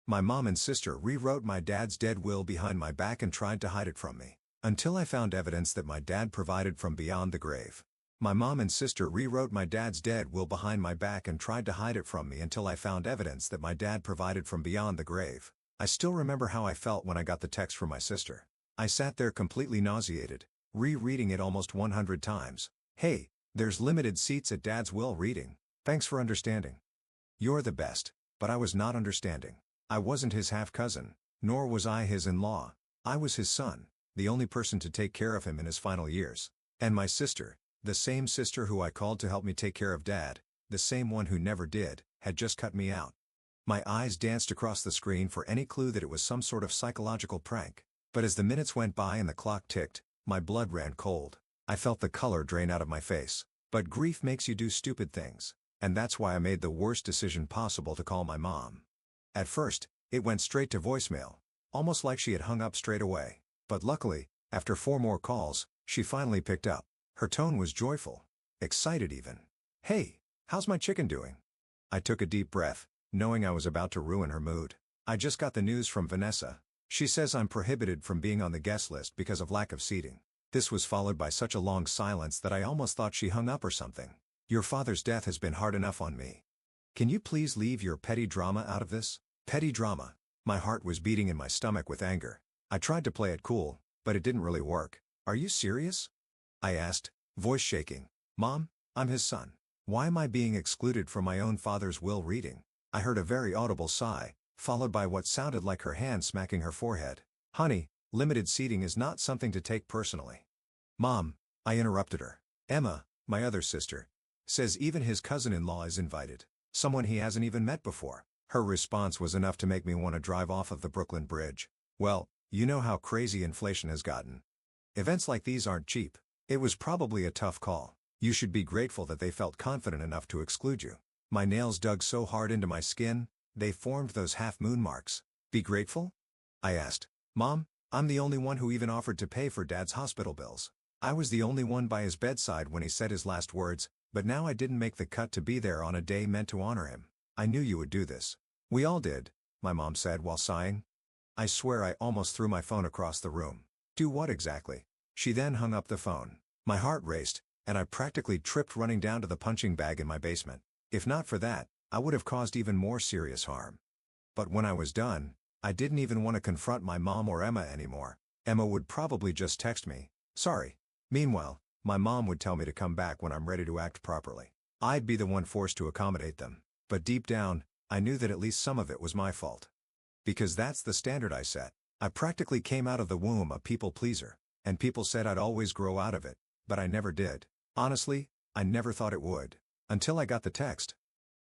My mom and sister rewrote my dad's dead will behind my back and tried to hide it from me, until I found evidence that my dad provided from beyond the grave. My mom and sister rewrote my dad's dead will behind my back and tried to hide it from me until I found evidence that my dad provided from beyond the grave. I still remember how I felt when I got the text from my sister. I sat there completely nauseated, rereading it almost 100 times. Hey, there's limited seats at Dad's will reading. Thanks for understanding. You're the best. But I was not understanding. I wasn't his half-cousin, nor was I his in-law. I was his son, the only person to take care of him in his final years. And my sister, the same sister who I called to help me take care of Dad, the same one who never did, had just cut me out. My eyes danced across the screen for any clue that it was some sort of psychological prank. But as the minutes went by and the clock ticked, my blood ran cold. I felt the color drain out of my face. But grief makes you do stupid things. And that's why I made the worst decision possible to call my mom. At first, it went straight to voicemail, almost like she had hung up straight away. But luckily, after 4 more calls, she finally picked up. Her tone was joyful, excited even. "Hey, how's my chicken doing?" I took a deep breath, knowing I was about to ruin her mood. "I just got the news from Vanessa. She says I'm prohibited from being on the guest list because of lack of seating." This was followed by such a long silence that I almost thought she hung up or something. "Your father's death has been hard enough on me. Can you please leave your petty drama out of this?" Petty drama. My heart was beating in my stomach with anger. I tried to play it cool, but it didn't really work. "Are you serious?" I asked, voice shaking. "Mom, I'm his son. Why am I being excluded from my own father's will reading?" I heard a very audible sigh, followed by what sounded like her hand smacking her forehead. "Honey, limited seating is not something to take personally." "Mom," I interrupted her. "Emma, my other sister, says even his cousin-in-law is invited. Someone he hasn't even met before." Her response was enough to make me want to drive off of the Brooklyn Bridge. Well, you know how crazy inflation has gotten. Events like these aren't cheap. It was probably a tough call. You should be grateful that they felt confident enough to exclude you. My nails dug so hard into my skin, they formed those half-moon marks. "Be grateful?" I asked. "Mom, I'm the only one who even offered to pay for Dad's hospital bills. I was the only one by his bedside when he said his last words, but now I didn't make the cut to be there on a day meant to honor him. I knew you would do this." "We all did," my mom said while sighing. I swear I almost threw my phone across the room. "Do what exactly?" She then hung up the phone. My heart raced, and I practically tripped running down to the punching bag in my basement. If not for that, I would have caused even more serious harm. But when I was done, I didn't even want to confront my mom or Emma anymore. Emma would probably just text me, "Sorry." Meanwhile, my mom would tell me to come back when I'm ready to act properly. I'd be the one forced to accommodate them. But deep down, I knew that at least some of it was my fault. Because that's the standard I set. I practically came out of the womb a people pleaser, and people said I'd always grow out of it, but I never did. Honestly, I never thought it would. Until I got the text.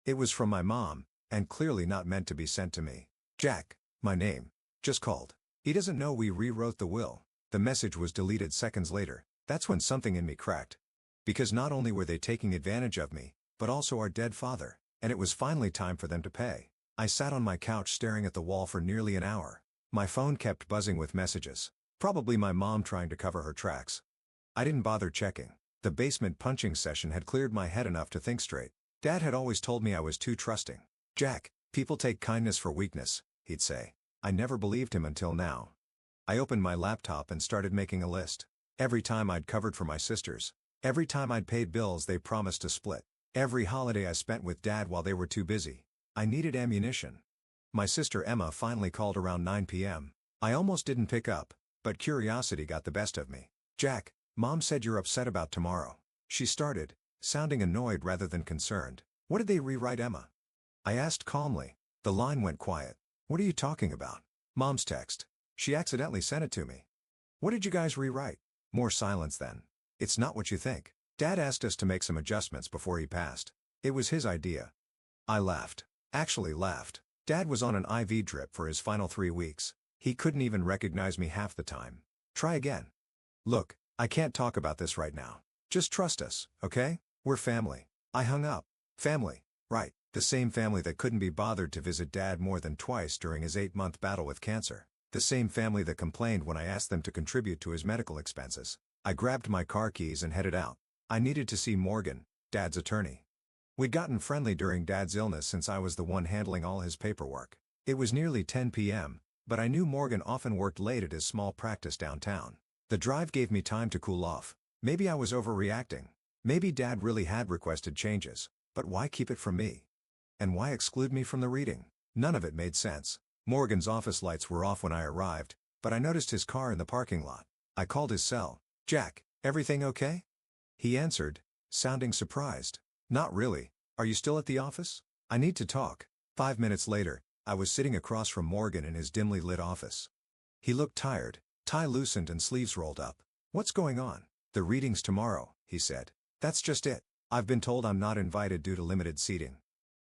It was from my mom, and clearly not meant to be sent to me. "Jack, my name, just called. He doesn't know we rewrote the will." The message was deleted seconds later. That's when something in me cracked. Because not only were they taking advantage of me, but also our dead father. And it was finally time for them to pay. I sat on my couch staring at the wall for nearly an hour. My phone kept buzzing with messages. Probably my mom trying to cover her tracks. I didn't bother checking. The basement punching session had cleared my head enough to think straight. Dad had always told me I was too trusting. "Jack, people take kindness for weakness," he'd say. I never believed him until now. I opened my laptop and started making a list. Every time I'd covered for my sisters. Every time I'd paid bills they promised to split. Every holiday I spent with Dad while they were too busy. I needed ammunition. My sister Emma finally called around 9 p.m. I almost didn't pick up, but curiosity got the best of me. "Jack, Mom said you're upset about tomorrow." She started, sounding annoyed rather than concerned. "What did they rewrite, Emma?" I asked calmly. The line went quiet. "What are you talking about?" "Mom's text. She accidentally sent it to me." "What did you guys rewrite?" More silence then. "It's not what you think. Dad asked us to make some adjustments before he passed. It was his idea." I laughed. Actually laughed. Dad was on an IV drip for his final 3 weeks. He couldn't even recognize me half the time. "Try again." "Look, I can't talk about this right now. Just trust us, okay? We're family." I hung up. Family. Right. The same family that couldn't be bothered to visit Dad more than twice during his 8-month battle with cancer. The same family that complained when I asked them to contribute to his medical expenses. I grabbed my car keys and headed out. I needed to see Morgan, Dad's attorney. We'd gotten friendly during Dad's illness since I was the one handling all his paperwork. It was nearly 10 p.m., but I knew Morgan often worked late at his small practice downtown. The drive gave me time to cool off. Maybe I was overreacting. Maybe Dad really had requested changes, but why keep it from me? And why exclude me from the reading? None of it made sense. Morgan's office lights were off when I arrived, but I noticed his car in the parking lot. I called his cell. "Jack, everything okay?" He answered, sounding surprised. "Not really. Are you still at the office? I need to talk." 5 minutes later, I was sitting across from Morgan in his dimly lit office. He looked tired, tie loosened and sleeves rolled up. "What's going on?" "The reading's tomorrow," he said. "That's just it. I've been told I'm not invited due to limited seating."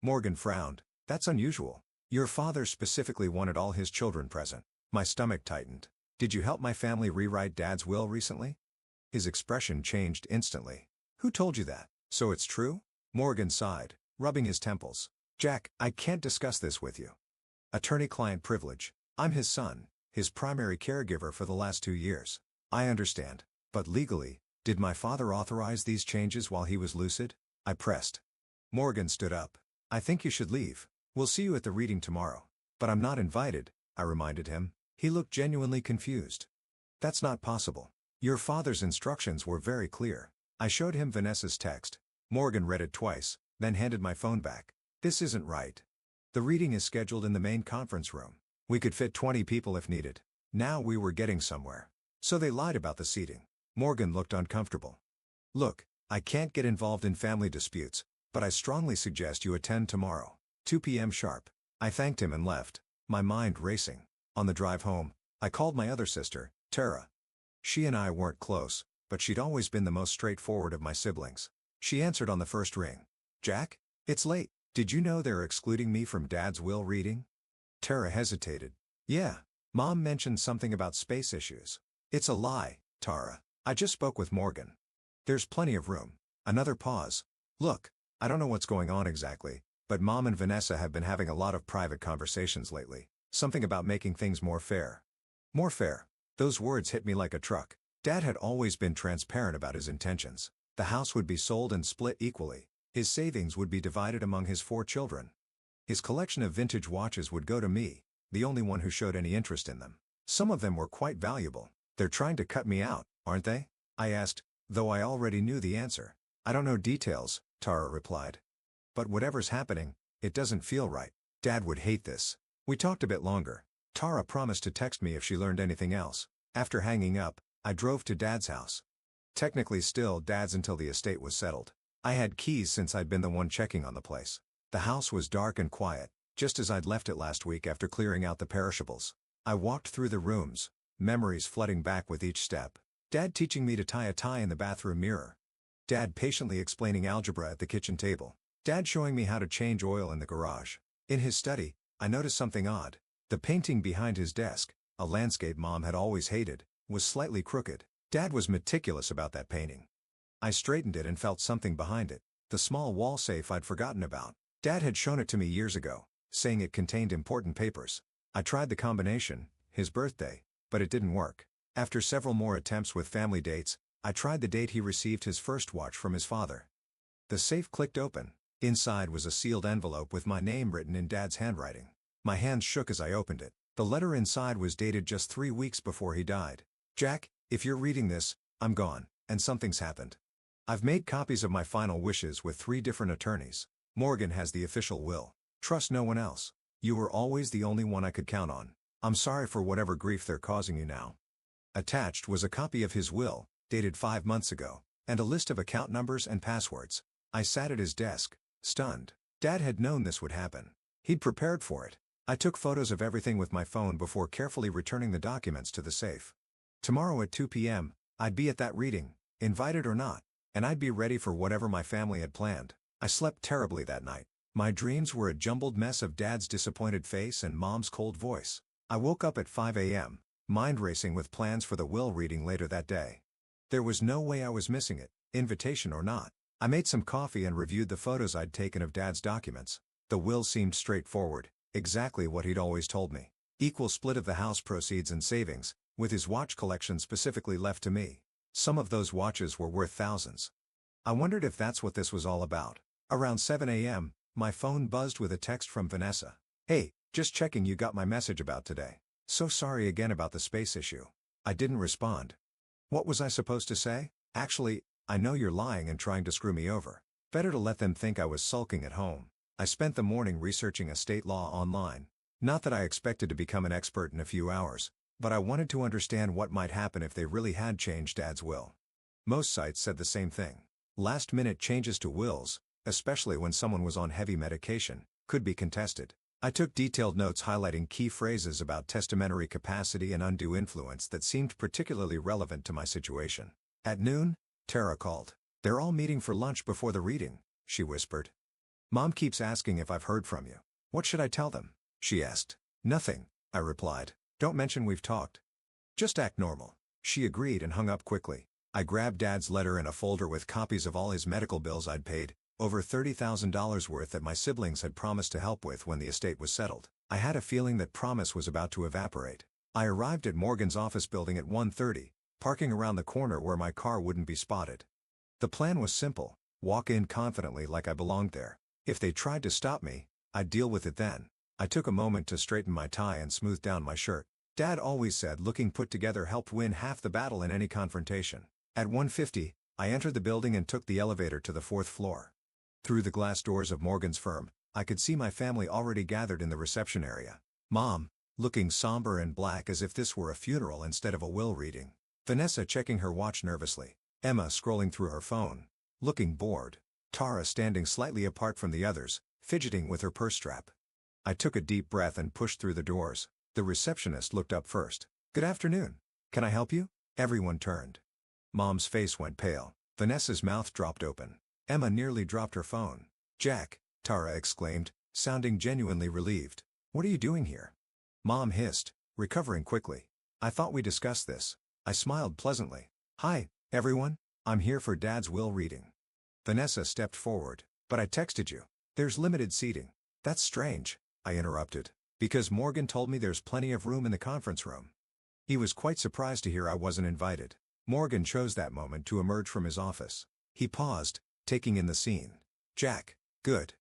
Morgan frowned. "That's unusual. Your father specifically wanted all his children present." My stomach tightened. "Did you help my family rewrite Dad's will recently?" His expression changed instantly. "Who told you that? So it's true?" Morgan sighed, rubbing his temples. "Jack, I can't discuss this with you. Attorney-client privilege. I'm his son, his primary caregiver for the last 2 years. I understand. But legally, did my father authorize these changes while he was lucid?" I pressed. Morgan stood up. "I think you should leave. We'll see you at the reading tomorrow." "But I'm not invited," I reminded him. He looked genuinely confused. "That's not possible. Your father's instructions were very clear." I showed him Vanessa's text. Morgan read it twice, then handed my phone back. "This isn't right. The reading is scheduled in the main conference room. We could fit 20 people if needed." Now we were getting somewhere. "So they lied about the seating." Morgan looked uncomfortable. "Look, I can't get involved in family disputes, but I strongly suggest you attend tomorrow, 2 p.m. sharp." I thanked him and left, my mind racing. On the drive home, I called my other sister, Tara. She and I weren't close, but she'd always been the most straightforward of my siblings. She answered on the first ring. "Jack, it's late. Did you know they're excluding me from Dad's will reading?" Tara hesitated. "Yeah, Mom mentioned something about space issues." "It's a lie, Tara. I just spoke with Morgan. There's plenty of room." Another pause. "Look, I don't know what's going on exactly, but Mom and Vanessa have been having a lot of private conversations lately. Something about making things more fair." More fair. Those words hit me like a truck. Dad had always been transparent about his intentions. The house would be sold and split equally. His savings would be divided among his 4 children. His collection of vintage watches would go to me, the only one who showed any interest in them. Some of them were quite valuable. "They're trying to cut me out, aren't they?" I asked, though I already knew the answer. "I don't know details," Tara replied. "But whatever's happening, it doesn't feel right. Dad would hate this." We talked a bit longer. Tara promised to text me if she learned anything else. After hanging up, I drove to Dad's house. Technically still Dad's until the estate was settled. I had keys since I'd been the one checking on the place. The house was dark and quiet, just as I'd left it last week after clearing out the perishables. I walked through the rooms, memories flooding back with each step. Dad teaching me to tie a tie in the bathroom mirror. Dad patiently explaining algebra at the kitchen table. Dad showing me how to change oil in the garage. In his study, I noticed something odd. The painting behind his desk, a landscape Mom had always hated, was slightly crooked. Dad was meticulous about that painting. I straightened it and felt something behind it, the small wall safe I'd forgotten about. Dad had shown it to me years ago, saying it contained important papers. I tried the combination, his birthday, but it didn't work. After several more attempts with family dates, I tried the date he received his first watch from his father. The safe clicked open. Inside was a sealed envelope with my name written in Dad's handwriting. My hands shook as I opened it. The letter inside was dated just 3 weeks before he died. "Jack, if you're reading this, I'm gone, and something's happened. I've made copies of my final wishes with 3 different attorneys. Morgan has the official will. Trust no one else. You were always the only one I could count on. I'm sorry for whatever grief they're causing you now." Attached was a copy of his will, dated 5 months ago, and a list of account numbers and passwords. I sat at his desk, stunned. Dad had known this would happen. He'd prepared for it. I took photos of everything with my phone before carefully returning the documents to the safe. Tomorrow at 2 p.m., I'd be at that reading, invited or not, and I'd be ready for whatever my family had planned. I slept terribly that night. My dreams were a jumbled mess of Dad's disappointed face and Mom's cold voice. I woke up at 5 a.m., mind racing with plans for the will reading later that day. There was no way I was missing it, invitation or not. I made some coffee and reviewed the photos I'd taken of Dad's documents. The will seemed straightforward, exactly what he'd always told me. Equal split of the house proceeds and savings, with his watch collection specifically left to me. Some of those watches were worth thousands. I wondered if that's what this was all about. Around 7 a.m., my phone buzzed with a text from Vanessa. "Hey, Just checking you got my message about today. So sorry again about the space issue. I didn't respond. What was I supposed to say? Actually, I know you're lying and trying to screw me over. Better to let them think I was sulking at home. I spent the morning researching estate law online. Not that I expected to become an expert in a few hours, but I wanted to understand what might happen if they really had changed Dad's will. Most sites said the same thing. Last-minute changes to wills, especially when someone was on heavy medication, could be contested. I took detailed notes highlighting key phrases about testamentary capacity and undue influence that seemed particularly relevant to my situation. At noon, Tara called. "They're all meeting for lunch before the reading," she whispered. "Mom keeps asking if I've heard from you. What should I tell them?" she asked. "Nothing," I replied. "Don't mention we've talked. Just act normal." She agreed and hung up quickly. I grabbed Dad's letter in a folder with copies of all his medical bills I'd paid, over $30,000 worth that my siblings had promised to help with when the estate was settled. I had a feeling that promise was about to evaporate. I arrived at Morgan's office building at 1:30, parking around the corner where my car wouldn't be spotted. The plan was simple: walk in confidently like I belonged there. If they tried to stop me, I'd deal with it then. I took a moment to straighten my tie and smooth down my shirt. Dad always said looking put together helped win half the battle in any confrontation. At 1:50, I entered the building and took the elevator to the 4th floor. Through the glass doors of Morgan's firm, I could see my family already gathered in the reception area. Mom, looking somber and black as if this were a funeral instead of a will reading. Vanessa checking her watch nervously. Emma scrolling through her phone, looking bored. Tara standing slightly apart from the others, fidgeting with her purse strap. I took a deep breath and pushed through the doors. The receptionist looked up first. "Good afternoon. Can I help you?" Everyone turned. Mom's face went pale. Vanessa's mouth dropped open. Emma nearly dropped her phone. "Jack," Tara exclaimed, sounding genuinely relieved. "What are you doing here?" Mom hissed, recovering quickly. "I thought we discussed this." I smiled pleasantly. "Hi, everyone. I'm here for Dad's will reading." Vanessa stepped forward. "But I texted you. There's limited seating." "That's strange," I interrupted. "Because Morgan told me there's plenty of room in the conference room." He was quite surprised to hear I wasn't invited. Morgan chose that moment to emerge from his office. He paused, taking in the scene. "Jack, good.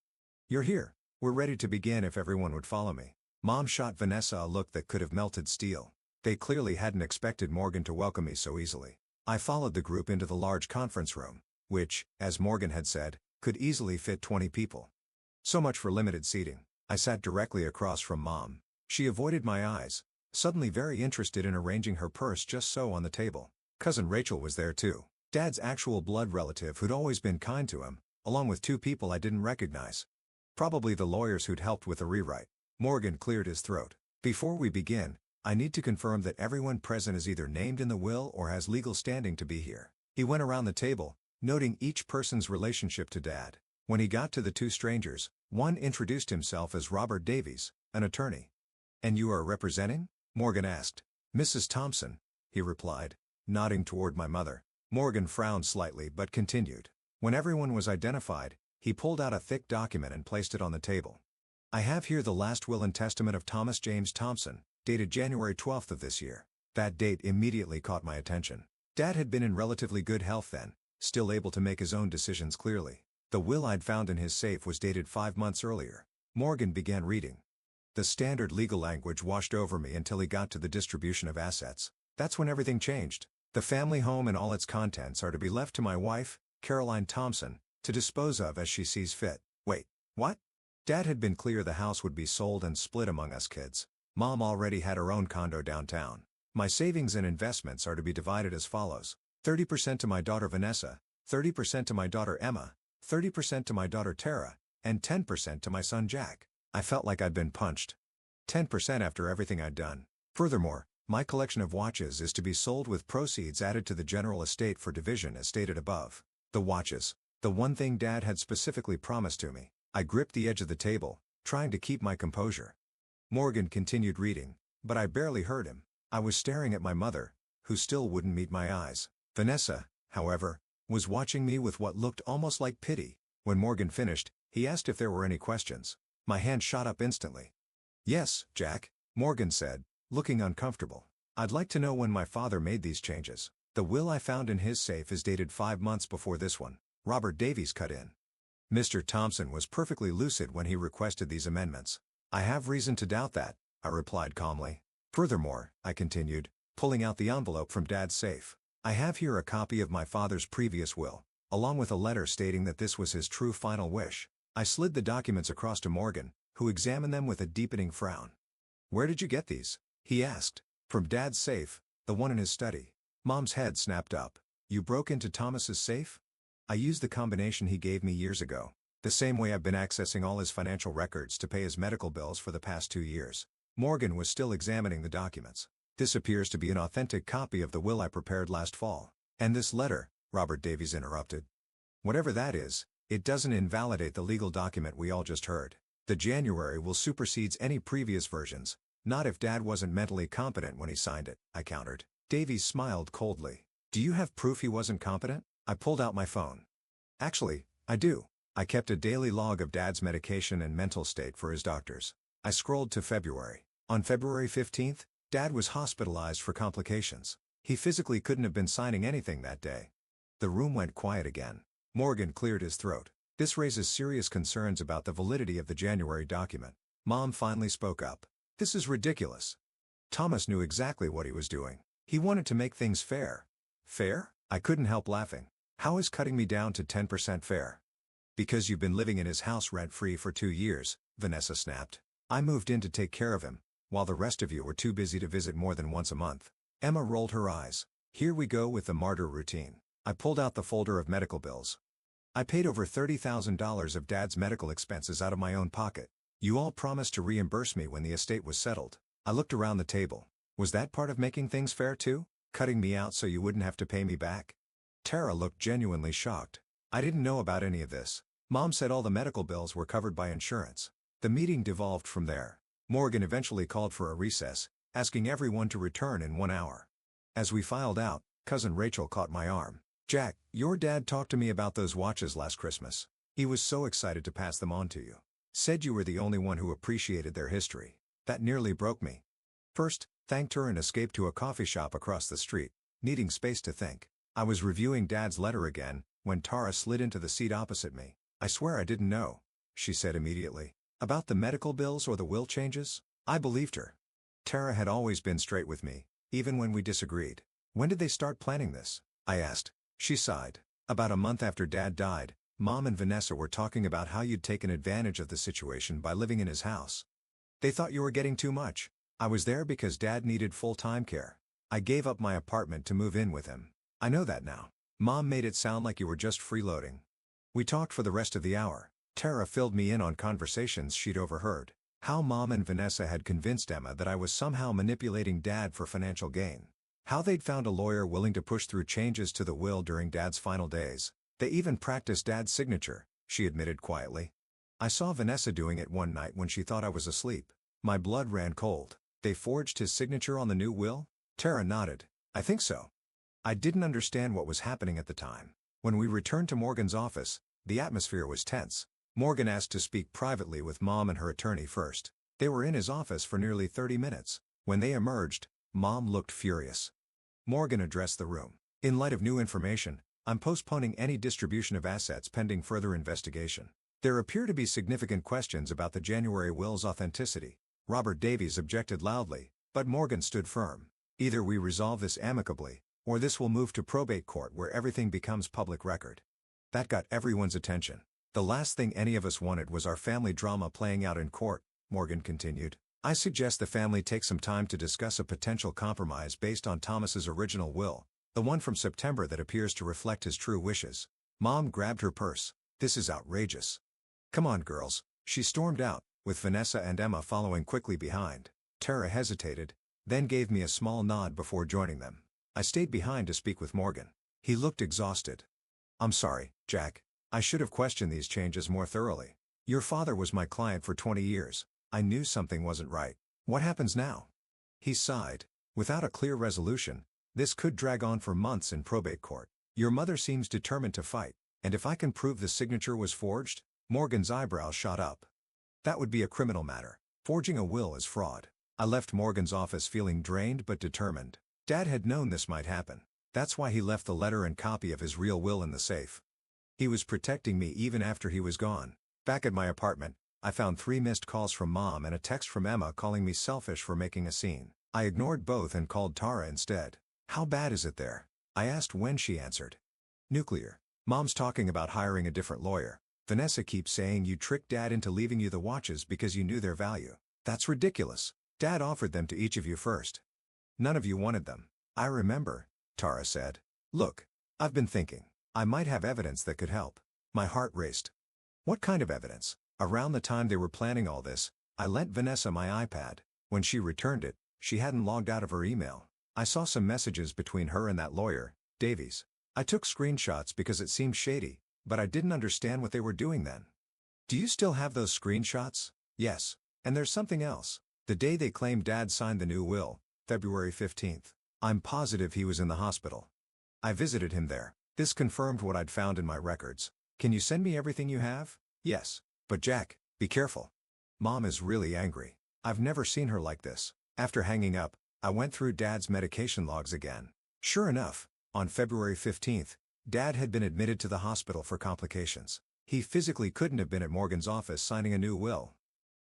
You're here. We're ready to begin if everyone would follow me." Mom shot Vanessa a look that could have melted steel. They clearly hadn't expected Morgan to welcome me so easily. I followed the group into the large conference room, which, as Morgan had said, could easily fit 20 people. So much for limited seating. I sat directly across from Mom. She avoided my eyes, suddenly very interested in arranging her purse just so on the table. Cousin Rachel was there too. Dad's actual blood relative who'd always been kind to him, along with 2 people I didn't recognize. Probably the lawyers who'd helped with the rewrite. Morgan cleared his throat. "Before we begin, I need to confirm that everyone present is either named in the will or has legal standing to be here." He went around the table, noting each person's relationship to Dad. When he got to the 2 strangers, one introduced himself as Robert Davies, an attorney. "And you are representing?" Morgan asked. "Mrs. Thompson," he replied, nodding toward my mother. Morgan frowned slightly but continued. When everyone was identified, he pulled out a thick document and placed it on the table. "I have here the last will and testament of Thomas James Thompson, dated January 12th of this year." That date immediately caught my attention. Dad had been in relatively good health then, still able to make his own decisions clearly. The will I'd found in his safe was dated 5 months earlier. Morgan began reading. The standard legal language washed over me until he got to the distribution of assets. That's when everything changed. The family home and all its contents are to be left to my wife, Caroline Thompson, to dispose of as she sees fit. Wait, what? Dad had been clear the house would be sold and split among us kids. Mom already had her own condo downtown. My savings and investments are to be divided as follows: 30% to my daughter Vanessa, 30% to my daughter Emma, 30% to my daughter Tara, and 10% to my son Jack. I felt like I'd been punched. 10% after everything I'd done. Furthermore, my collection of watches is to be sold with proceeds added to the general estate for division as stated above. The watches. The one thing Dad had specifically promised to me. I gripped the edge of the table, trying to keep my composure. Morgan continued reading, but I barely heard him. I was staring at my mother, who still wouldn't meet my eyes. Vanessa, however, was watching me with what looked almost like pity. When Morgan finished, he asked if there were any questions. My hand shot up instantly. "Yes, Jack," Morgan said, looking uncomfortable. "I'd like to know when my father made these changes. The will I found in his safe is dated 5 months before this one." Robert Davies cut in. "Mr. Thompson was perfectly lucid when he requested these amendments. I have reason to doubt that, I replied calmly. Furthermore, I continued, pulling out the envelope from Dad's safe, I have here a copy of my father's previous will, along with a letter stating that this was his true final wish. I slid the documents across to Morgan, who examined them with a deepening frown. Where did you get these? He asked. From Dad's safe, the one in his study. Mom's head snapped up. You broke into Thomas's safe? I used the combination he gave me years ago. The same way I've been accessing all his financial records to pay his medical bills for the past 2 years. Morgan was still examining the documents. This appears to be an authentic copy of the will I prepared last fall. And this letter, Robert Davies interrupted. Whatever that is, it doesn't invalidate the legal document we all just heard. The January will supersedes any previous versions, not if Dad wasn't mentally competent when he signed it, I countered. Davies smiled coldly. Do you have proof he wasn't competent? I pulled out my phone. Actually, I do. I kept a daily log of Dad's medication and mental state for his doctors. I scrolled to February. On February 15th, Dad was hospitalized for complications. He physically couldn't have been signing anything that day. The room went quiet again. Morgan cleared his throat. This raises serious concerns about the validity of the January document. Mom finally spoke up. This is ridiculous. Thomas knew exactly what he was doing. He wanted to make things fair. Fair? I couldn't help laughing. How is cutting me down to 10% fair? Because you've been living in his house rent-free for 2 years, Vanessa snapped. I moved in to take care of him, while the rest of you were too busy to visit more than once a month. Emma rolled her eyes. Here we go with the martyr routine. I pulled out the folder of medical bills. I paid over $30,000 of Dad's medical expenses out of my own pocket. You all promised to reimburse me when the estate was settled. I looked around the table. Was that part of making things fair too? Cutting me out so you wouldn't have to pay me back? Tara looked genuinely shocked. I didn't know about any of this. Mom said all the medical bills were covered by insurance. The meeting devolved from there. Morgan eventually called for a recess, asking everyone to return in 1 hour. As we filed out, Cousin Rachel caught my arm. Jack, your dad talked to me about those watches last Christmas. He was so excited to pass them on to you. Said you were the only one who appreciated their history. That nearly broke me. First, thanked her and escaped to a coffee shop across the street, needing space to think. I was reviewing Dad's letter again, when Tara slid into the seat opposite me. I swear I didn't know, she said immediately. About the medical bills or the will changes? I believed her. Tara had always been straight with me, even when we disagreed. When did they start planning this? I asked. She sighed. About a month after Dad died, Mom and Vanessa were talking about how you'd taken advantage of the situation by living in his house. They thought you were getting too much. I was there because Dad needed full-time care. I gave up my apartment to move in with him. I know that now. Mom made it sound like you were just freeloading. We talked for the rest of the hour. Tara filled me in on conversations she'd overheard. How Mom and Vanessa had convinced Emma that I was somehow manipulating Dad for financial gain. How they'd found a lawyer willing to push through changes to the will during Dad's final days. They even practiced Dad's signature, she admitted quietly. I saw Vanessa doing it one night when she thought I was asleep. My blood ran cold. They forged his signature on the new will? Tara nodded. I think so. I didn't understand what was happening at the time. When we returned to Morgan's office, the atmosphere was tense. Morgan asked to speak privately with Mom and her attorney first. They were in his office for nearly 30 minutes. When they emerged, Mom looked furious. Morgan addressed the room. In light of new information, I'm postponing any distribution of assets pending further investigation. There appear to be significant questions about the January will's authenticity. Robert Davies objected loudly, but Morgan stood firm. Either we resolve this amicably, or this will move to probate court where everything becomes public record. That got everyone's attention. The last thing any of us wanted was our family drama playing out in court, Morgan continued. I suggest the family take some time to discuss a potential compromise based on Thomas's original will, the one from September that appears to reflect his true wishes. Mom grabbed her purse. This is outrageous. Come on, girls, she stormed out, with Vanessa and Emma following quickly behind. Tara hesitated, then gave me a small nod before joining them. I stayed behind to speak with Morgan. He looked exhausted. I'm sorry, Jack. I should have questioned these changes more thoroughly. Your father was my client for 20 years. I knew something wasn't right. What happens now? He sighed. Without a clear resolution, this could drag on for months in probate court. Your mother seems determined to fight, and if I can prove the signature was forged, Morgan's eyebrows shot up. That would be a criminal matter. Forging a will is fraud. I left Morgan's office feeling drained but determined. Dad had known this might happen. That's why he left the letter and copy of his real will in the safe. He was protecting me even after he was gone. Back at my apartment, I found 3 missed calls from Mom and a text from Emma calling me selfish for making a scene. I ignored both and called Tara instead. "How bad is it there?" I asked when she answered. "Nuclear. Mom's talking about hiring a different lawyer. Vanessa keeps saying you tricked Dad into leaving you the watches because you knew their value. That's ridiculous. Dad offered them to each of you first. None of you wanted them." "I remember," Tara said. "Look, I've been thinking. I might have evidence that could help." My heart raced. "What kind of evidence?" Around the time they were planning all this, I lent Vanessa my iPad. When she returned it, she hadn't logged out of her email. I saw some messages between her and that lawyer, Davies. I took screenshots because it seemed shady, but I didn't understand what they were doing then. "Do you still have those screenshots?" "Yes. And there's something else. The day they claimed Dad signed the new will, February 15th. I'm positive he was in the hospital. I visited him there. This confirmed what I'd found in my records. Can you send me everything you have?" "Yes. But Jack, be careful. Mom is really angry." I've never seen her like this. After hanging up, I went through Dad's medication logs again. Sure enough, on February 15th, Dad had been admitted to the hospital for complications. He physically couldn't have been at Morgan's office signing a new will.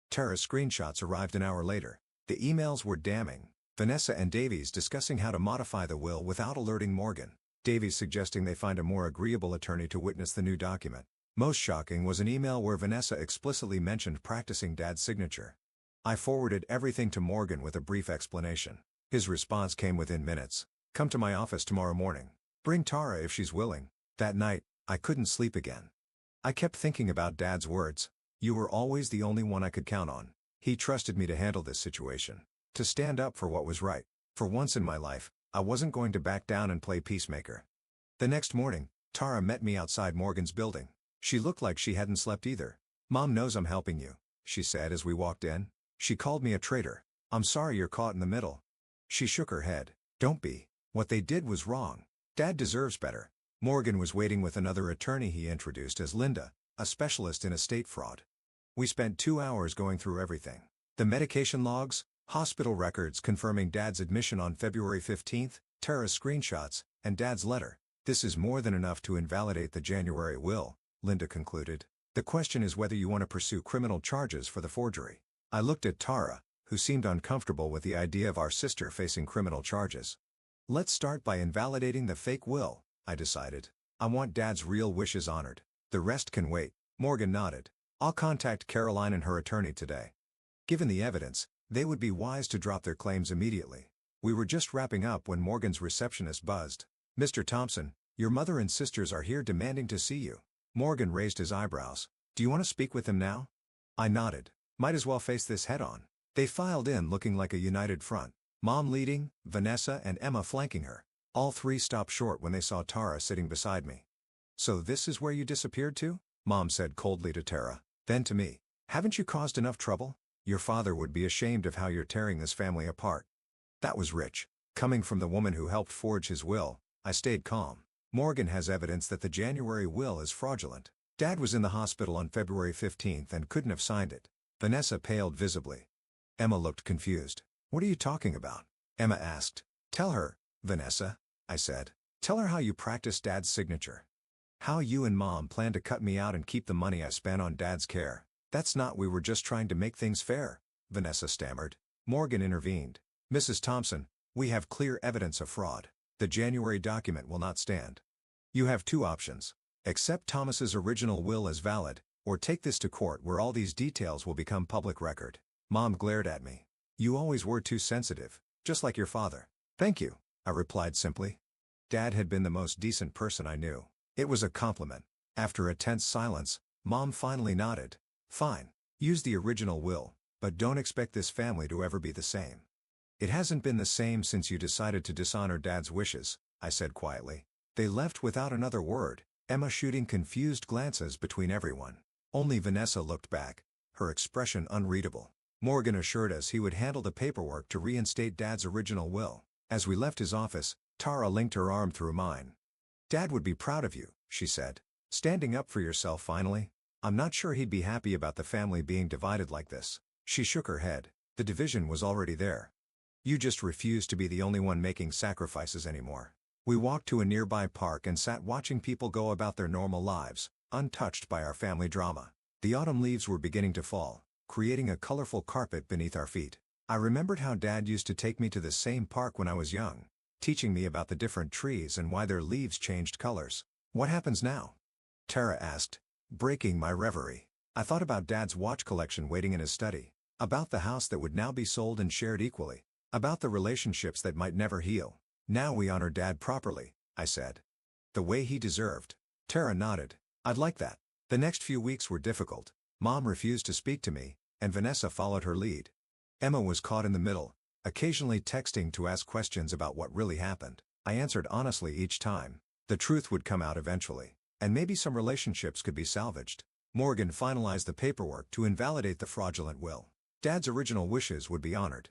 Tara's screenshots arrived an hour later. The emails were damning. Vanessa and Davies discussing how to modify the will without alerting Morgan. Davies suggesting they find a more agreeable attorney to witness the new document. Most shocking was an email where Vanessa explicitly mentioned practicing Dad's signature. I forwarded everything to Morgan with a brief explanation. His response came within minutes. "Come to my office tomorrow morning. Bring Tara if she's willing." That night, I couldn't sleep again. I kept thinking about Dad's words. "You were always the only one I could count on." He trusted me to handle this situation, to stand up for what was right. For once in my life, I wasn't going to back down and play peacemaker. The next morning, Tara met me outside Morgan's building. She looked like she hadn't slept either. "Mom knows I'm helping you," she said as we walked in. "She called me a traitor. I'm sorry you're caught in the middle." She shook her head. "Don't be. What they did was wrong. Dad deserves better." Morgan was waiting with another attorney he introduced as Linda, a specialist in estate fraud. We spent 2 hours going through everything. The medication logs, hospital records confirming Dad's admission on February 15th, Tara's screenshots, and Dad's letter. "This is more than enough to invalidate the January will," Linda concluded. "The question is whether you want to pursue criminal charges for the forgery." I looked at Tara, who seemed uncomfortable with the idea of our sister facing criminal charges. "Let's start by invalidating the fake will," I decided. "I want Dad's real wishes honored. The rest can wait." Morgan nodded. "I'll contact Caroline and her attorney today. Given the evidence, they would be wise to drop their claims immediately." We were just wrapping up when Morgan's receptionist buzzed. "Mr. Thompson, your mother and sisters are here demanding to see you." Morgan raised his eyebrows. "Do you want to speak with them now?" I nodded. Might as well face this head-on. They filed in looking like a united front. Mom leading, Vanessa and Emma flanking her. All 3 stopped short when they saw Tara sitting beside me. "So this is where you disappeared to?" Mom said coldly to Tara. Then to me, "Haven't you caused enough trouble? Your father would be ashamed of how you're tearing this family apart." That was rich. Coming from the woman who helped forge his will, I stayed calm. Morgan has evidence that the January will is fraudulent. Dad was in the hospital on February 15th and couldn't have signed it. Vanessa paled visibly. Emma looked confused. "What are you talking about?" Emma asked. "Tell her, Vanessa," I said. "Tell her how you practiced Dad's signature. How you and Mom plan to cut me out and keep the money I spent on Dad's care." "That's not, we were just trying to make things fair," Vanessa stammered. Morgan intervened. "Mrs. Thompson, we have clear evidence of fraud. The January document will not stand. You have 2 options. Accept Thomas's original will as valid, or take this to court where all these details will become public record." Mom glared at me. "You always were too sensitive, just like your father." "Thank you," I replied simply. Dad had been the most decent person I knew. It was a compliment. After a tense silence, Mom finally nodded. "Fine. Use the original will, but don't expect this family to ever be the same." "It hasn't been the same since you decided to dishonor Dad's wishes," I said quietly. They left without another word, Emma shooting confused glances between everyone. Only Vanessa looked back, her expression unreadable. Morgan assured us he would handle the paperwork to reinstate Dad's original will. As we left his office, Tara linked her arm through mine. "Dad would be proud of you," she said. "Standing up for yourself finally. I'm not sure he'd be happy about the family being divided like this." She shook her head. "The division was already there. You just refused to be the only one making sacrifices anymore." We walked to a nearby park and sat watching people go about their normal lives, untouched by our family drama. The autumn leaves were beginning to fall, creating a colorful carpet beneath our feet. I remembered how Dad used to take me to the same park when I was young, teaching me about the different trees and why their leaves changed colors. What happens now? Tara asked, breaking my reverie. I thought about Dad's watch collection waiting in his study, about the house that would now be sold and shared equally, about the relationships that might never heal. Now we honor Dad properly, I said. The way he deserved. Tara nodded. I'd like that. The next few weeks were difficult. Mom refused to speak to me, and Vanessa followed her lead. Emma was caught in the middle, occasionally texting to ask questions about what really happened. I answered honestly each time. The truth would come out eventually, and maybe some relationships could be salvaged. Morgan finalized the paperwork to invalidate the fraudulent will. Dad's original wishes would be honored.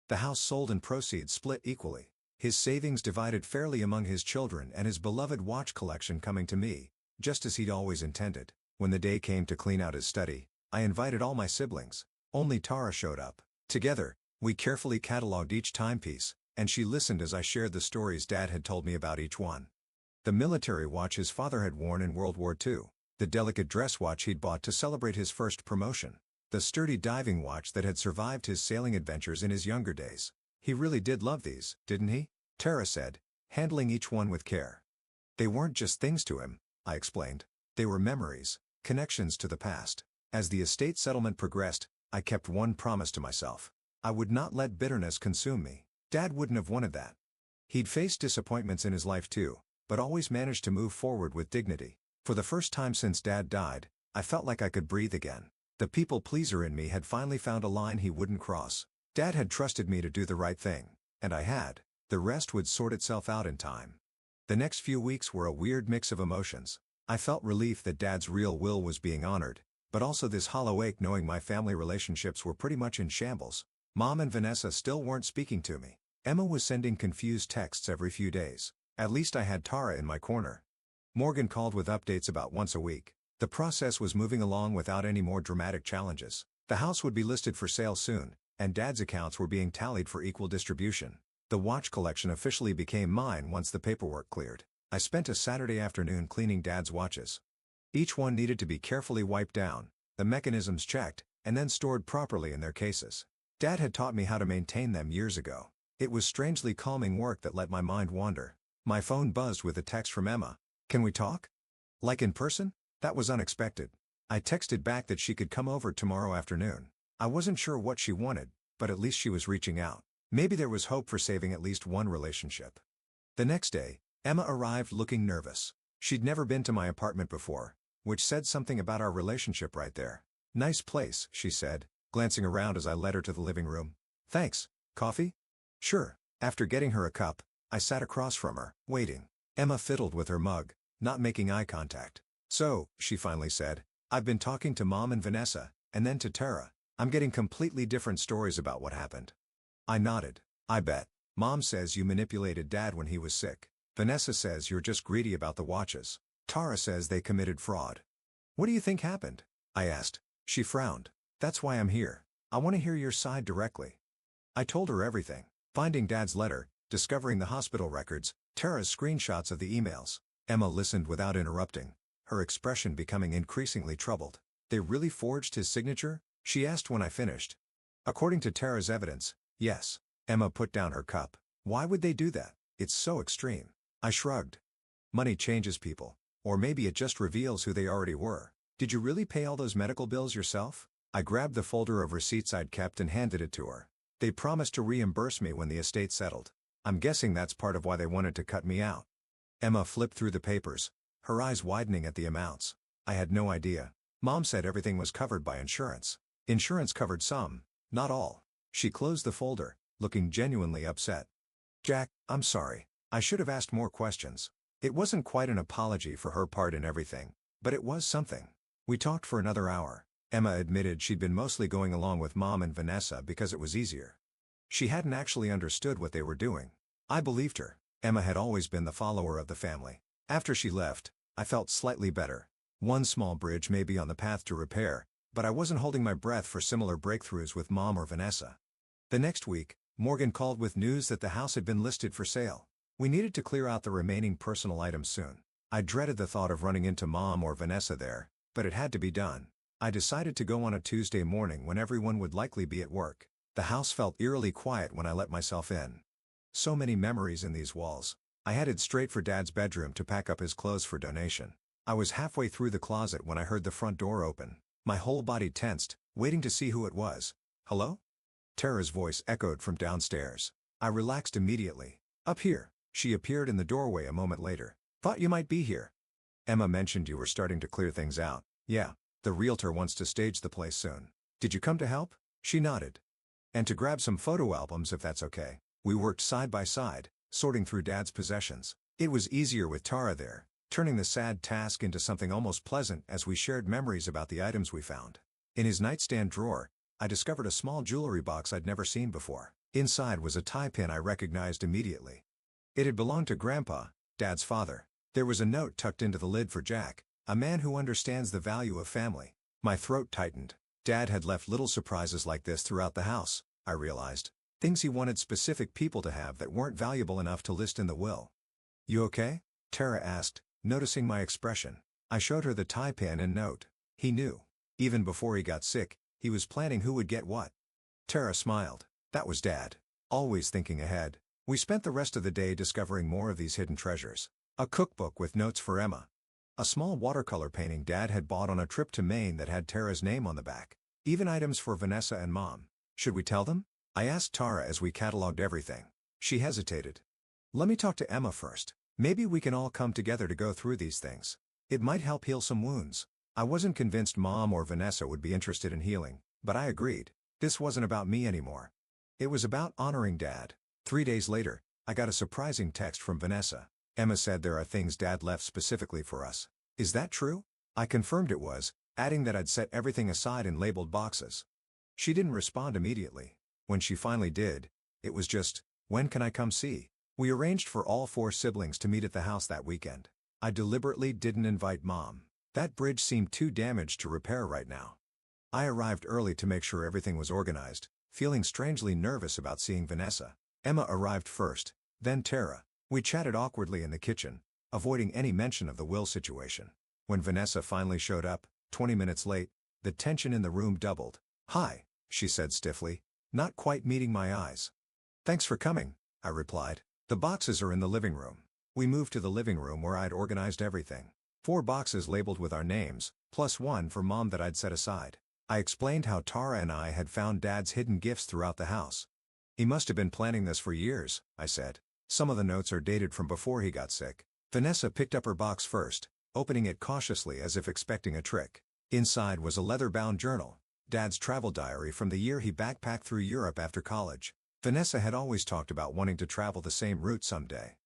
The house sold and proceeds split equally. His savings divided fairly among his children and his beloved watch collection coming to me, just as he'd always intended. When the day came to clean out his study, I invited all my siblings. Only Tara showed up. Together, we carefully cataloged each timepiece, and she listened as I shared the stories Dad had told me about each one. The military watch his father had worn in World War II, the delicate dress watch he'd bought to celebrate his first promotion, the sturdy diving watch that had survived his sailing adventures in his younger days. He really did love these, didn't he? Tara said, handling each one with care. They weren't just things to him, I explained. They were memories, connections to the past. As the estate settlement progressed, I kept one promise to myself. I would not let bitterness consume me. Dad wouldn't have wanted that. He'd faced disappointments in his life too, but always managed to move forward with dignity. For the first time since Dad died, I felt like I could breathe again. The people pleaser in me had finally found a line he wouldn't cross. Dad had trusted me to do the right thing, and I had. The rest would sort itself out in time. The next few weeks were a weird mix of emotions. I felt relief that Dad's real will was being honored, but also this hollow ache knowing my family relationships were pretty much in shambles. Mom and Vanessa still weren't speaking to me. Emma was sending confused texts every few days. At least I had Tara in my corner. Morgan called with updates about once a week. The process was moving along without any more dramatic challenges. The house would be listed for sale soon, and Dad's accounts were being tallied for equal distribution. The watch collection officially became mine once the paperwork cleared. I spent a Saturday afternoon cleaning Dad's watches. Each one needed to be carefully wiped down, the mechanisms checked, and then stored properly in their cases. Dad had taught me how to maintain them years ago. It was strangely calming work that let my mind wander. My phone buzzed with a text from Emma. Can we talk? Like in person? That was unexpected. I texted back that she could come over tomorrow afternoon. I wasn't sure what she wanted, but at least she was reaching out. Maybe there was hope for saving at least one relationship. The next day, Emma arrived looking nervous. She'd never been to my apartment before, which said something about our relationship right there. Nice place, she said, glancing around as I led her to the living room. Thanks. Coffee? Sure. After getting her a cup, I sat across from her, waiting. Emma fiddled with her mug, not making eye contact. So, she finally said, I've been talking to Mom and Vanessa, and then to Tara. I'm getting completely different stories about what happened. I nodded. I bet. Mom says you manipulated Dad when he was sick. Vanessa says you're just greedy about the watches. Tara says they committed fraud. What do you think happened? I asked. She frowned. That's why I'm here. I want to hear your side directly. I told her everything. Finding Dad's letter, discovering the hospital records, Tara's screenshots of the emails. Emma listened without interrupting, her expression becoming increasingly troubled. They really forged his signature? She asked when I finished. According to Tara's evidence, yes. Emma put down her cup. Why would they do that? It's so extreme. I shrugged. Money changes people. Or maybe it just reveals who they already were. Did you really pay all those medical bills yourself? I grabbed the folder of receipts I'd kept and handed it to her. They promised to reimburse me when the estate settled. I'm guessing that's part of why they wanted to cut me out. Emma flipped through the papers, her eyes widening at the amounts. I had no idea. Mom said everything was covered by insurance. Insurance covered some, not all. She closed the folder, looking genuinely upset. Jack, I'm sorry. I should have asked more questions. It wasn't quite an apology for her part in everything, but it was something. We talked for another hour. Emma admitted she'd been mostly going along with Mom and Vanessa because it was easier. She hadn't actually understood what they were doing. I believed her. Emma had always been the follower of the family. After she left, I felt slightly better. One small bridge may be on the path to repair, but I wasn't holding my breath for similar breakthroughs with Mom or Vanessa. The next week, Morgan called with news that the house had been listed for sale. We needed to clear out the remaining personal items soon. I dreaded the thought of running into Mom or Vanessa there, but it had to be done. I decided to go on a Tuesday morning when everyone would likely be at work. The house felt eerily quiet when I let myself in. So many memories in these walls. I headed straight for Dad's bedroom to pack up his clothes for donation. I was halfway through the closet when I heard the front door open. My whole body tensed, waiting to see who it was. "Hello?" Tara's voice echoed from downstairs. I relaxed immediately. "Up here." She appeared in the doorway a moment later. "Thought you might be here. Emma mentioned you were starting to clear things out." "Yeah. The realtor wants to stage the place soon." "Did you come to help?" She nodded. "And to grab some photo albums if that's okay." We worked side by side, sorting through Dad's possessions. It was easier with Tara there, turning the sad task into something almost pleasant as we shared memories about the items we found. In his nightstand drawer, I discovered a small jewelry box I'd never seen before. Inside was a tie pin I recognized immediately. It had belonged to Grandpa, Dad's father. There was a note tucked into the lid for Jack, a man who understands the value of family. My throat tightened. Dad had left little surprises like this throughout the house, I realized. Things he wanted specific people to have that weren't valuable enough to list in the will. "You okay?" Tara asked, noticing my expression. I showed her the tie pin and note. He knew. Even before he got sick, he was planning who would get what. Tara smiled. That was Dad. Always thinking ahead. We spent the rest of the day discovering more of these hidden treasures. A cookbook with notes for Emma. A small watercolor painting Dad had bought on a trip to Maine that had Tara's name on the back. Even items for Vanessa and Mom. Should we tell them? I asked Tara as we cataloged everything. She hesitated. "Let me talk to Emma first. Maybe we can all come together to go through these things. It might help heal some wounds." I wasn't convinced Mom or Vanessa would be interested in healing, but I agreed. This wasn't about me anymore. It was about honoring Dad. 3 days later, I got a surprising text from Vanessa. "Emma said there are things Dad left specifically for us. Is that true?" I confirmed it was, adding that I'd set everything aside in labeled boxes. She didn't respond immediately. When she finally did, it was just, "When can I come see?" We arranged for all 4 siblings to meet at the house that weekend. I deliberately didn't invite Mom. That bridge seemed too damaged to repair right now. I arrived early to make sure everything was organized, feeling strangely nervous about seeing Vanessa. Emma arrived first, then Tara. We chatted awkwardly in the kitchen, avoiding any mention of the will situation. When Vanessa finally showed up, 20 minutes late, the tension in the room doubled. "Hi," she said stiffly, not quite meeting my eyes. "Thanks for coming," I replied. "The boxes are in the living room." We moved to the living room where I'd organized everything. 4 boxes labeled with our names, plus 1 for Mom that I'd set aside. I explained how Tara and I had found Dad's hidden gifts throughout the house. "He must have been planning this for years," I said. "Some of the notes are dated from before he got sick." Vanessa picked up her box first, opening it cautiously as if expecting a trick. Inside was a leather-bound journal, Dad's travel diary from the year he backpacked through Europe after college. Vanessa had always talked about wanting to travel the same route someday.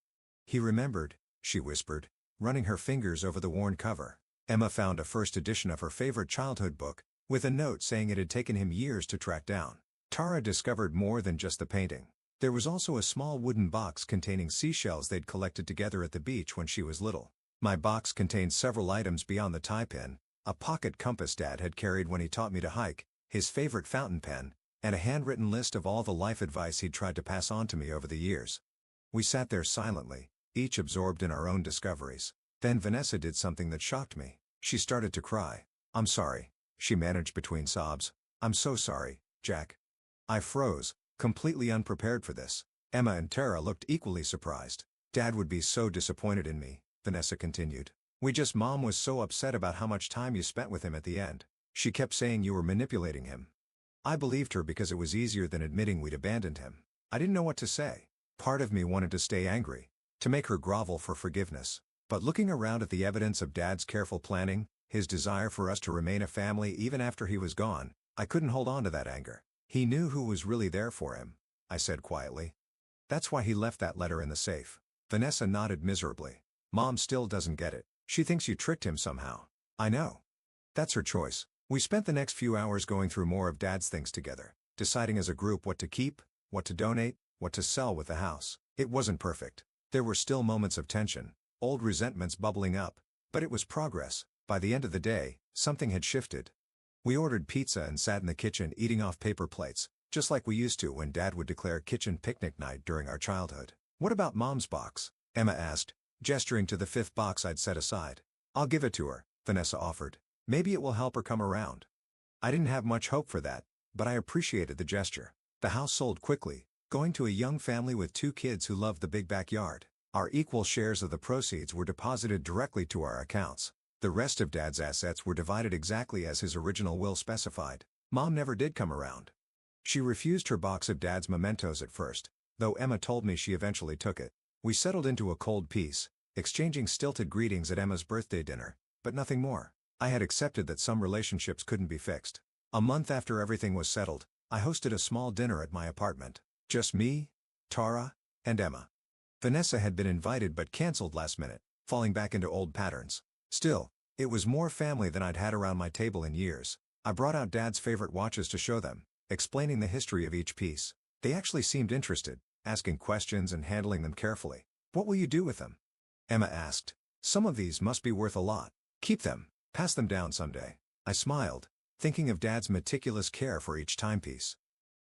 "He remembered," she whispered, running her fingers over the worn cover. Emma found a first edition of her favorite childhood book, with a note saying it had taken him years to track down. Tara discovered more than just the painting. There was also a small wooden box containing seashells they'd collected together at the beach when she was little. My box contained several items beyond the tie pin, a pocket compass Dad had carried when he taught me to hike, his favorite fountain pen, and a handwritten list of all the life advice he'd tried to pass on to me over the years. We sat there silently, each absorbed in our own discoveries. Then Vanessa did something that shocked me. She started to cry. "I'm sorry," she managed between sobs. "I'm so sorry, Jack." I froze, completely unprepared for this. Emma and Tara looked equally surprised. "Dad would be so disappointed in me," Vanessa continued. Mom was so upset about how much time you spent with him at the end. She kept saying you were manipulating him." I believed her because it was easier than admitting we'd abandoned him. I didn't know what to say. Part of me wanted to stay angry, to make her grovel for forgiveness. But looking around at the evidence of Dad's careful planning, his desire for us to remain a family even after he was gone, I couldn't hold on to that anger. "He knew who was really there for him," I said quietly. "That's why he left that letter in the safe." Vanessa nodded miserably. "Mom still doesn't get it. She thinks you tricked him somehow." "I know. That's her choice." We spent the next few hours going through more of Dad's things together, deciding as a group what to keep, what to donate, what to sell with the house. It wasn't perfect. There were still moments of tension, old resentments bubbling up, but it was progress. By the end of the day, something had shifted. We ordered pizza and sat in the kitchen eating off paper plates, just like we used to when Dad would declare kitchen picnic night during our childhood. "What about Mom's box?" Emma asked, gesturing to the 5th box I'd set aside. "I'll give it to her," Vanessa offered. Maybe it will help her come around. I didn't have much hope for that, but I appreciated the gesture. The house sold quickly, going to a young family with 2 kids who loved the big backyard. Our equal shares of the proceeds were deposited directly to our accounts. The rest of Dad's assets were divided exactly as his original will specified. Mom never did come around. She refused her box of Dad's mementos at first, though Emma told me she eventually took it. We settled into a cold peace, exchanging stilted greetings at Emma's birthday dinner, but nothing more. I had accepted that some relationships couldn't be fixed. A month after everything was settled, I hosted a small dinner at my apartment. Just me, Tara, and Emma. Vanessa had been invited but cancelled last minute, falling back into old patterns. Still, it was more family than I'd had around my table in years. I brought out Dad's favorite watches to show them, explaining the history of each piece. They actually seemed interested, asking questions and handling them carefully. "What will you do with them?" Emma asked. "Some of these must be worth a lot. Keep them, pass them down someday." I smiled, thinking of Dad's meticulous care for each timepiece.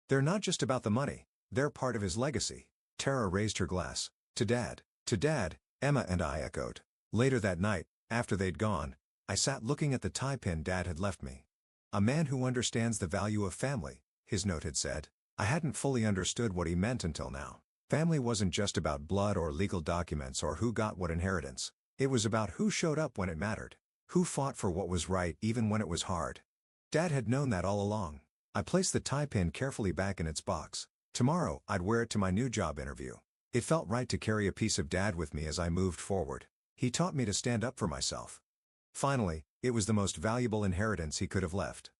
"They're not just about the money, they're part of his legacy." Tara raised her glass. "To Dad." "To Dad," Emma and I echoed. Later that night, after they'd gone, I sat looking at the tie pin Dad had left me. "A man who understands the value of family," his note had said. I hadn't fully understood what he meant until now. Family wasn't just about blood or legal documents or who got what inheritance. It was about who showed up when it mattered. Who fought for what was right even when it was hard. Dad had known that all along. I placed the tie pin carefully back in its box. Tomorrow, I'd wear it to my new job interview. It felt right to carry a piece of Dad with me as I moved forward. He taught me to stand up for myself. Finally, it was the most valuable inheritance he could have left.